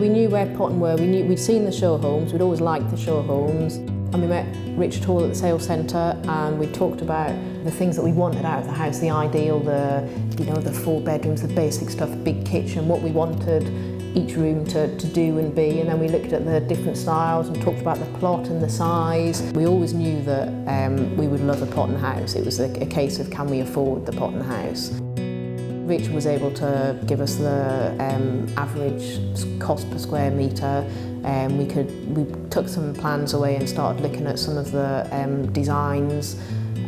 We knew where Potton were, we'd seen the show homes, we'd always liked the show homes. And we met Richard Hall at the sales centre and we talked about the things that we wanted out of the house, the ideal, the 4 bedrooms, the basic stuff, big kitchen, what we wanted each room to do and be. And then we looked at the different styles and talked about the plot and the size. We always knew that we would love a Potton house. It was a case of, can we afford the Potton house? Richard was able to give us the average cost per square metre. We took some plans away and started looking at some of the designs,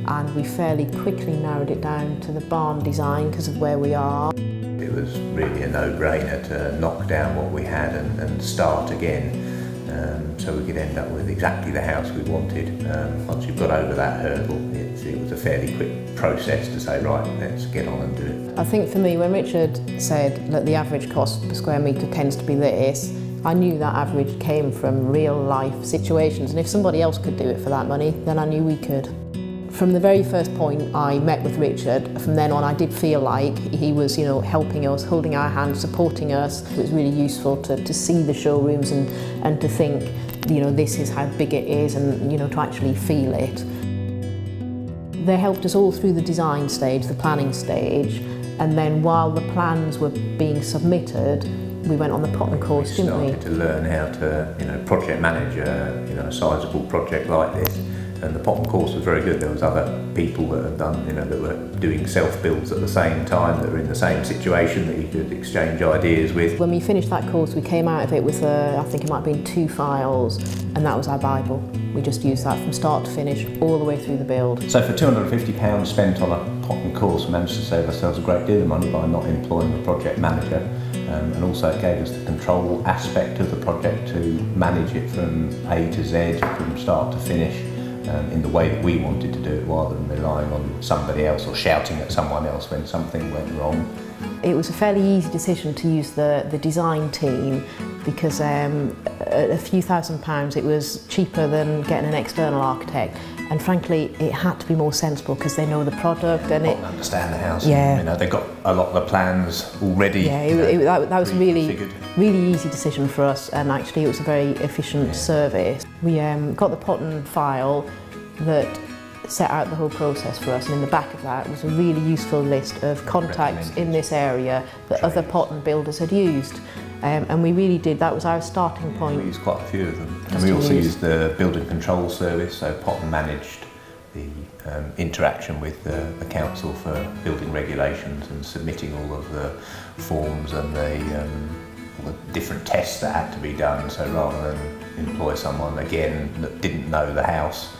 and we fairly quickly narrowed it down to the barn design because of where we are. It was really a no-brainer to knock down what we had and start again, so we could end up with exactly the house we wanted. Once you've got over that hurdle, it was a fairly quick process to say, right, let's get on and do it. I think for me, when Richard said that the average cost per square metre tends to be this, I knew that average came from real life situations, and if somebody else could do it for that money, then I knew we could. From the very first point I met with Richard, from then on I did feel like he was, helping us, holding our hand, supporting us. It was really useful to see the showrooms and to think, this is how big it is, and to actually feel it. They helped us all through the design stage, the planning stage, and then while the plans were being submitted, we went on the Potton course, didn't we? We started to learn how to, project manage a sizable project like this. And the Potton course was very good. There was other people that had done, that were doing self-builds at the same time, that were in the same situation that you could exchange ideas with. When we finished that course, we came out of it with, I think it might have been 2 files, and that was our Bible. We just used that from start to finish, all the way through the build. So for £250 spent on a Potton course, we managed to save ourselves a great deal of money by not employing a project manager. And also it gave us the control aspect of the project to manage it from A to Z, from start to finish. In the way that we wanted to do it, rather than relying on somebody else or shouting at someone else when something went wrong. It was a fairly easy decision to use the design team because at a few £1,000s it was cheaper than getting an external architect, and frankly it had to be more sensible because they know the product and they understand the house. Yeah, they've got a lot of the plans already. Yeah, that was a really easy decision for us, and actually it was a very efficient service. We got the Potton file that set out the whole process for us, and in the back of that was a really useful list of contacts in this area that other Potton builders had used. And we really did, that was our starting point. We used quite a few of them. And we also used the building control service, so Potton managed the interaction with the council for building regulations and submitting all of the forms and the different tests that had to be done. So rather than employ someone again that didn't know the house,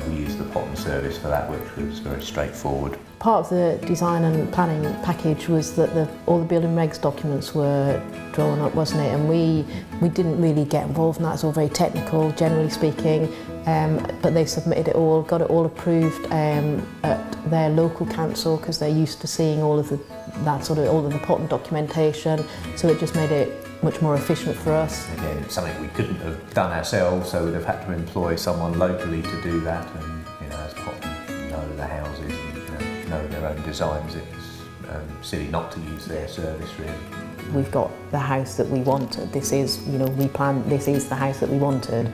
we used the Potton service for that, which was very straightforward. Part of the design and planning package was that all the building regs documents were drawn up, wasn't it? And we didn't really get involved in that. It's all very technical, generally speaking, but they submitted it all, got it all approved at their local council because they're used to seeing all of the Potton documentation. So it just made it much more efficient for us. Again, it's something we couldn't have done ourselves, so we'd have had to employ someone locally to do that. And as Potton know the houses and know their own designs, it's silly not to use their service really. We've got the house that we wanted. This is, we planned. This is the house that we wanted.